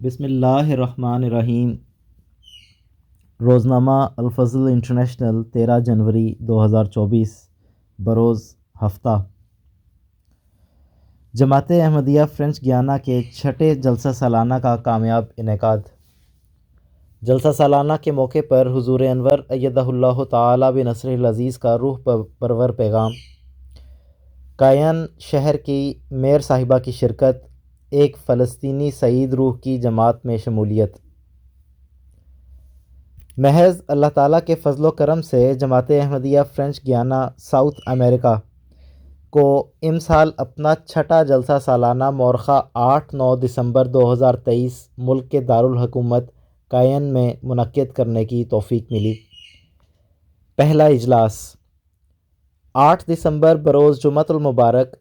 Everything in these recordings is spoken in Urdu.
بسم اللہ الرحمن الرحیم۔ روزنامہ الفضل انٹرنیشنل 13 جنوری 2024 بروز ہفتہ۔ جماعت احمدیہ فرینچ گیانا کے چھٹے جلسہ سالانہ کا کامیاب انعقاد۔ جلسہ سالانہ کے موقع پر حضور انور ایدہ اللہ تعالی بنصرہ العزیز کا روح پرور پیغام۔ کائن شہر کی میئر صاحبہ کی شرکت، ایک فلسطینی سعید روح کی جماعت میں شمولیت۔ محض اللہ تعالیٰ کے فضل و کرم سے جماعت احمدیہ فرینچ گیانا ساؤتھ امریکہ کو امسال اپنا چھٹا جلسہ سالانہ مورخہ 8-9 دسمبر 2023 ملک کے دارالحکومت کائن میں منعقد کرنے کی توفیق ملی۔ پہلا اجلاس 8 دسمبر بروز جمعۃ المبارک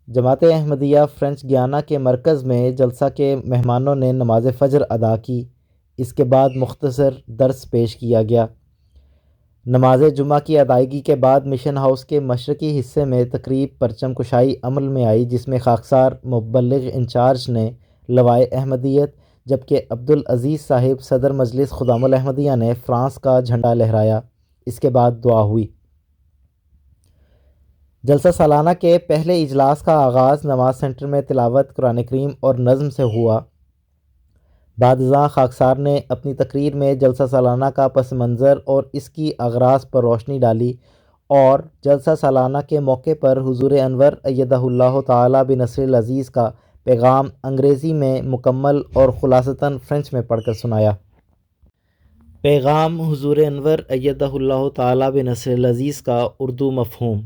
جماعت احمدیہ فرینچ گیانا کے مرکز میں جلسہ کے مہمانوں نے نماز فجر ادا کی۔ اس کے بعد مختصر درس پیش کیا گیا۔ نماز جمعہ کی ادائیگی کے بعد مشن ہاؤس کے مشرقی حصے میں تقریب پرچم کشائی عمل میں آئی، جس میں خاکسار مبلغ انچارج نے لوائے احمدیت، جبکہ عبدالعزیز صاحب صدر مجلس خدام الاحمدیہ نے فرانس کا جھنڈا لہرایا۔ اس کے بعد دعا ہوئی۔ جلسہ سالانہ کے پہلے اجلاس کا آغاز نماز سینٹر میں تلاوت قرآن کریم اور نظم سے ہوا۔ بعد ازاں خاکسار نے اپنی تقریر میں جلسہ سالانہ کا پس منظر اور اس کی اغراض پر روشنی ڈالی اور جلسہ سالانہ کے موقع پر حضور انور ایدہ اللہ تعالی بنصرہ العزیز کا پیغام انگریزی میں مکمل اور خلاصتاً فرینچ میں پڑھ کر سنایا۔ پیغام حضور انور ایدہ اللہ تعالی بنصرہ العزیز کا اردو مفہوم۔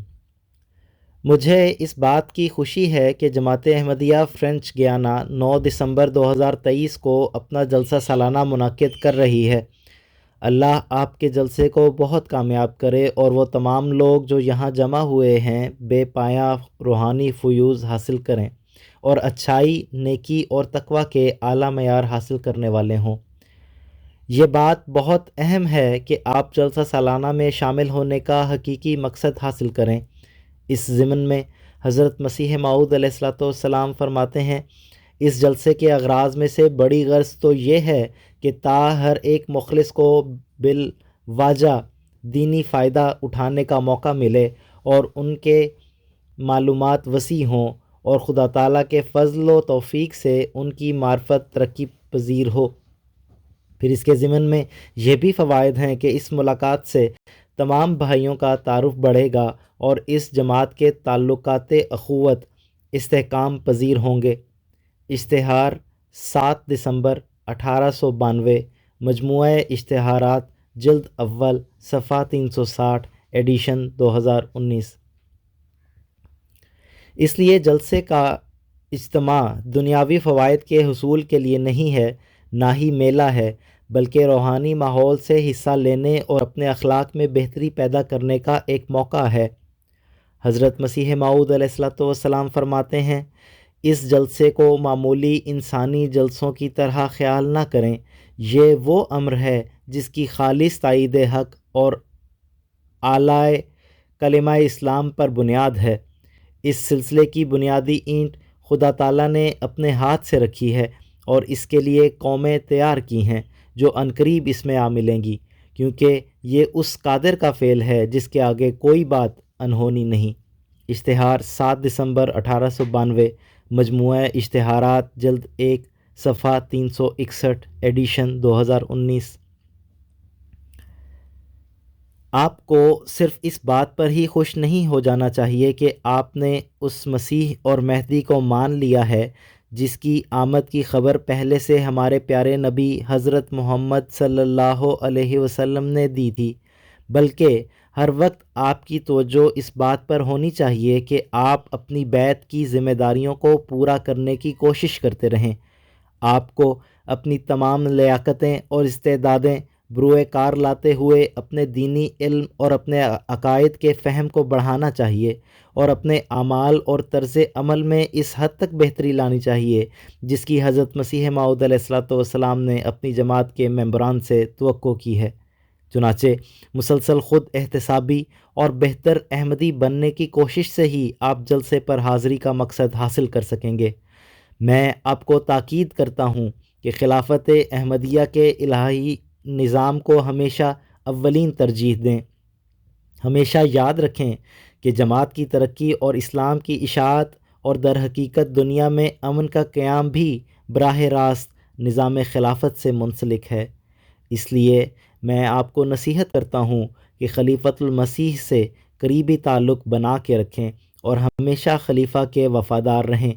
مجھے اس بات کی خوشی ہے کہ جماعت احمدیہ فرینچ گیانا 9 دسمبر 2023 کو اپنا جلسہ سالانہ منعقد کر رہی ہے۔ اللہ آپ کے جلسے کو بہت کامیاب کرے اور وہ تمام لوگ جو یہاں جمع ہوئے ہیں بے پایاں روحانی فیوز حاصل کریں اور اچھائی، نیکی اور تقوی کے اعلیٰ معیار حاصل کرنے والے ہوں۔ یہ بات بہت اہم ہے کہ آپ جلسہ سالانہ میں شامل ہونے کا حقیقی مقصد حاصل کریں۔ اس ضمن میں حضرت مسیح موعود علیہ السلام فرماتے ہیں، اس جلسے کے اغراض میں سے بڑی غرض تو یہ ہے کہ تا ہر ایک مخلص کو بالواجہ دینی فائدہ اٹھانے کا موقع ملے اور ان کے معلومات وسیع ہوں اور خدا تعالیٰ کے فضل و توفیق سے ان کی معرفت ترقی پذیر ہو۔ پھر اس کے ضمن میں یہ بھی فوائد ہیں کہ اس ملاقات سے تمام بھائیوں کا تعارف بڑھے گا اور اس جماعت کے تعلقات اخوت استحکام پذیر ہوں گے۔ اشتہار 7 دسمبر 1892 مجموعہ اشتہارات جلد اول صفحہ 360 ایڈیشن 2019۔ اس لیے جلسے کا اجتماع دنیاوی فوائد کے حصول کے لیے نہیں ہے، نہ ہی میلہ ہے، بلکہ روحانی ماحول سے حصہ لینے اور اپنے اخلاق میں بہتری پیدا کرنے کا ایک موقع ہے۔ حضرت مسیح موعود علیہ السلام فرماتے ہیں، اس جلسے کو معمولی انسانی جلسوں کی طرح خیال نہ کریں، یہ وہ امر ہے جس کی خالص تائید حق اور اعلی کلمہ اسلام پر بنیاد ہے۔ اس سلسلے کی بنیادی اینٹ خدا تعالیٰ نے اپنے ہاتھ سے رکھی ہے اور اس کے لیے قومیں تیار کی ہیں جو عنقریب اس میں آ ملیں گی، کیونکہ یہ اس قادر کا فعل ہے جس کے آگے کوئی بات انہونی نہیں۔ اشتہار 7 دسمبر 1892 مجموعہ اشتہارات جلد 1 صفحہ 361 ایڈیشن 2019۔ آپ کو صرف اس بات پر ہی خوش نہیں ہو جانا چاہیے کہ آپ نے اس مسیح اور مہدی کو مان لیا ہے جس کی آمد کی خبر پہلے سے ہمارے پیارے نبی حضرت محمد صلی اللہ علیہ وسلم نے دی تھی، بلکہ ہر وقت آپ کی توجہ اس بات پر ہونی چاہیے کہ آپ اپنی بیعت کی ذمہ داریوں کو پورا کرنے کی کوشش کرتے رہیں۔ آپ کو اپنی تمام لیاقتیں اور استعدادیں بروئے کار لاتے ہوئے اپنے دینی علم اور اپنے عقائد کے فہم کو بڑھانا چاہیے اور اپنے اعمال اور طرز عمل میں اس حد تک بہتری لانی چاہیے جس کی حضرت مسیح موعود علیہ السلام نے اپنی جماعت کے ممبران سے توقع کی ہے۔ چنانچہ مسلسل خود احتسابی اور بہتر احمدی بننے کی کوشش سے ہی آپ جلسے پر حاضری کا مقصد حاصل کر سکیں گے۔ میں آپ کو تاکید کرتا ہوں کہ خلافت احمدیہ کے الہی نظام کو ہمیشہ اولین ترجیح دیں۔ ہمیشہ یاد رکھیں کہ جماعت کی ترقی اور اسلام کی اشاعت اور در حقیقت دنیا میں امن کا قیام بھی براہ راست نظام خلافت سے منسلک ہے۔ اس لیے میں آپ کو نصیحت کرتا ہوں کہ خلیفۃ المسیح سے قریبی تعلق بنا کے رکھیں اور ہمیشہ خلیفہ کے وفادار رہیں۔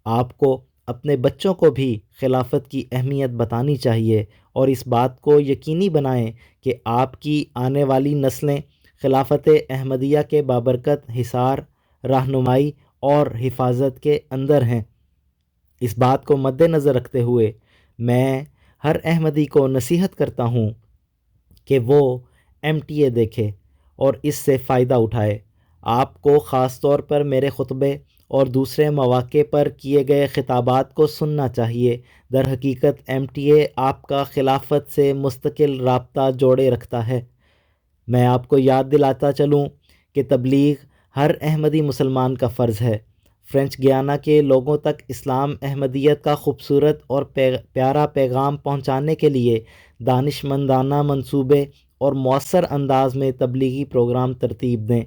آپ کو اپنے بچوں کو بھی خلافت کی اہمیت بتانی چاہیے اور اس بات کو یقینی بنائیں کہ آپ کی آنے والی نسلیں خلافت احمدیہ کے بابرکت حصار، رہنمائی اور حفاظت کے اندر ہیں۔ اس بات کو مد نظر رکھتے ہوئے میں ہر احمدی کو نصیحت کرتا ہوں کہ وہ MTA دیکھے اور اس سے فائدہ اٹھائے۔ آپ کو خاص طور پر میرے خطبے اور دوسرے مواقع پر کیے گئے خطابات کو سننا چاہیے۔ در حقیقت MTA آپ کا خلافت سے مستقل رابطہ جوڑے رکھتا ہے۔ میں آپ کو یاد دلاتا چلوں کہ تبلیغ ہر احمدی مسلمان کا فرض ہے۔ فرینچ گیانا کے لوگوں تک اسلام احمدیت کا خوبصورت اور پیارا پیغام پہنچانے کے لیے دانش مندانہ منصوبے اور مؤثر انداز میں تبلیغی پروگرام ترتیب دیں۔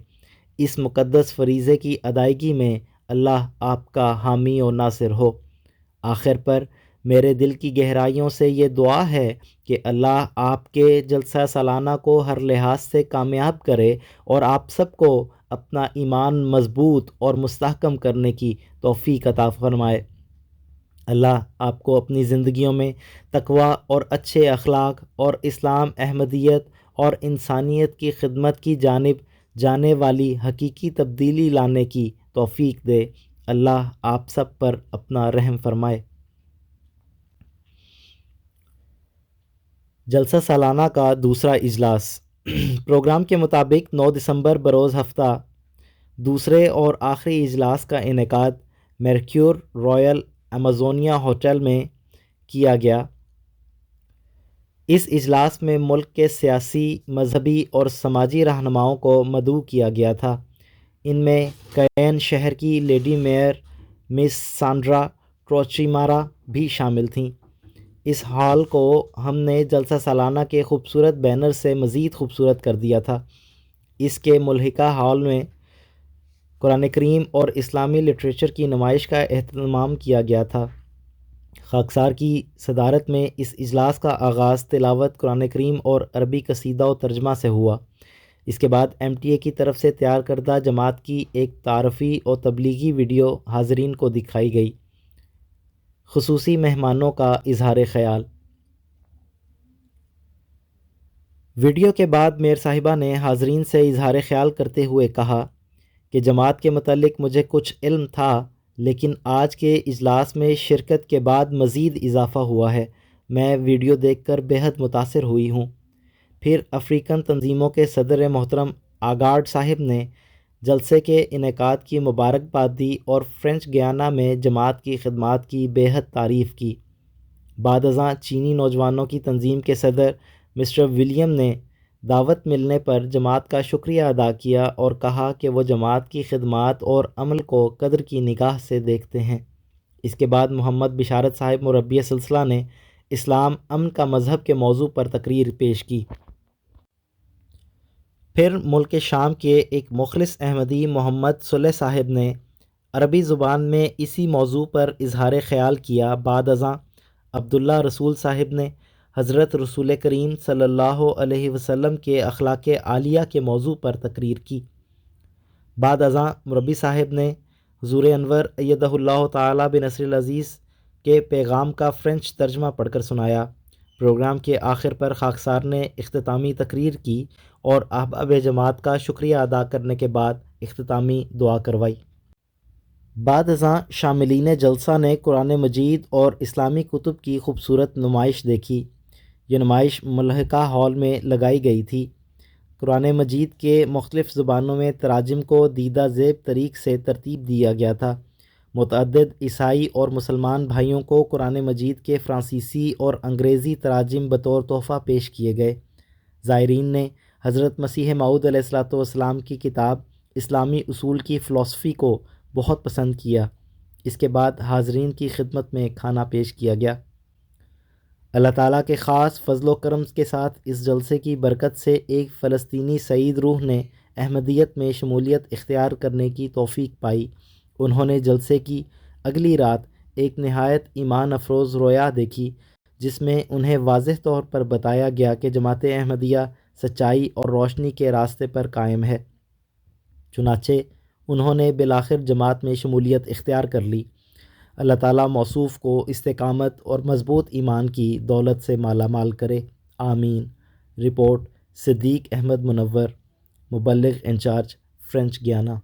اس مقدس فریضے کی ادائیگی میں اللہ آپ کا حامی و ناصر ہو۔ آخر پر میرے دل کی گہرائیوں سے یہ دعا ہے کہ اللہ آپ کے جلسہ سالانہ کو ہر لحاظ سے کامیاب کرے اور آپ سب کو اپنا ایمان مضبوط اور مستحکم کرنے کی توفیق عطا فرمائے۔ اللہ آپ کو اپنی زندگیوں میں تقوی اور اچھے اخلاق اور اسلام احمدیت اور انسانیت کی خدمت کی جانب جانے والی حقیقی تبدیلی لانے کی توفیق دے۔ اللہ آپ سب پر اپنا رحم فرمائے۔ جلسہ سالانہ کا دوسرا اجلاس پروگرام کے مطابق 9 دسمبر بروز ہفتہ دوسرے اور آخری اجلاس کا انعقاد میرکیور رائل ایمازونیا ہوٹل میں کیا گیا۔ اس اجلاس میں ملک کے سیاسی، مذہبی اور سماجی رہنماؤں کو مدعو کیا گیا تھا۔ ان میں کین شہر کی لیڈی میئر مس سانڈرا ٹروچیمارا بھی شامل تھیں۔ اس ہال کو ہم نے جلسہ سالانہ کے خوبصورت بینر سے مزید خوبصورت کر دیا تھا۔ اس کے ملحقہ ہال میں قرآن کریم اور اسلامی لٹریچر کی نمائش کا اہتمام کیا گیا تھا۔ خاکسار کی صدارت میں اس اجلاس کا آغاز تلاوت قرآن کریم اور عربی قصیدہ و ترجمہ سے ہوا۔ اس کے بعد MTA کی طرف سے تیار کردہ جماعت کی ایک تعارفی اور تبلیغی ویڈیو حاضرین کو دکھائی گئی۔ خصوصی مہمانوں کا اظہار خیال۔ ویڈیو کے بعد میر صاحبہ نے حاضرین سے اظہار خیال کرتے ہوئے کہا کہ جماعت کے متعلق مجھے کچھ علم تھا، لیکن آج کے اجلاس میں شرکت کے بعد مزید اضافہ ہوا ہے۔ میں ویڈیو دیکھ کر بہت متاثر ہوئی ہوں۔ پھر افریقن تنظیموں کے صدر محترم آگارڈ صاحب نے جلسے کے انعقاد کی مبارکباد دی اور فرینچ گیانا میں جماعت کی خدمات کی بہت تعریف کی۔ بعد ازاں چینی نوجوانوں کی تنظیم کے صدر مسٹر ولیم نے دعوت ملنے پر جماعت کا شکریہ ادا کیا اور کہا کہ وہ جماعت کی خدمات اور عمل کو قدر کی نگاہ سے دیکھتے ہیں۔ اس کے بعد محمد بشارت صاحب مربی سلسلہ نے اسلام امن کا مذہب کے موضوع پر تقریر پیش کی۔ پھر ملک شام کے ایک مخلص احمدی محمد صلح صاحب نے عربی زبان میں اسی موضوع پر اظہار خیال کیا۔ بعد ازاں عبداللہ رسول صاحب نے حضرت رسول کریم صلی اللہ علیہ وسلم کے اخلاق عالیہ کے موضوع پر تقریر کی۔ بعد ازاں مربی صاحب نے حضور انور ایدہ اللہ تعالی بنصر العزیز کے پیغام کا فرینچ ترجمہ پڑھ کر سنایا۔ پروگرام کے آخر پر خاکسار نے اختتامی تقریر کی اور احباب جماعت کا شکریہ ادا کرنے کے بعد اختتامی دعا کروائی۔ بعد ازاں شاملین جلسہ نے قرآن مجید اور اسلامی کتب کی خوبصورت نمائش دیکھی۔ یہ نمائش ملحقہ ہال میں لگائی گئی تھی۔ قرآن مجید کے مختلف زبانوں میں تراجم کو دیدہ زیب طریق سے ترتیب دیا گیا تھا۔ متعدد عیسائی اور مسلمان بھائیوں کو قرآن مجید کے فرانسیسی اور انگریزی تراجم بطور تحفہ پیش کیے گئے۔ زائرین نے حضرت مسیح موعود علیہ السلام کی کتاب اسلامی اصول کی فلسفی کو بہت پسند کیا۔ اس کے بعد حاضرین کی خدمت میں کھانا پیش کیا گیا۔ اللہ تعالیٰ کے خاص فضل و کرم کے ساتھ اس جلسے کی برکت سے ایک فلسطینی سعید روح نے احمدیت میں شمولیت اختیار کرنے کی توفیق پائی۔ انہوں نے جلسے کی اگلی رات ایک نہایت ایمان افروز رویا دیکھی، جس میں انہیں واضح طور پر بتایا گیا کہ جماعت احمدیہ سچائی اور روشنی کے راستے پر قائم ہے۔ چنانچہ انہوں نے بالآخر جماعت میں شمولیت اختیار کر لی۔ اللہ تعالیٰ موصوف کو استقامت اور مضبوط ایمان کی دولت سے مالا مال کرے، آمین۔ رپورٹ صدیق احمد منور، مبلغ انچارج، فرینچ گیانا۔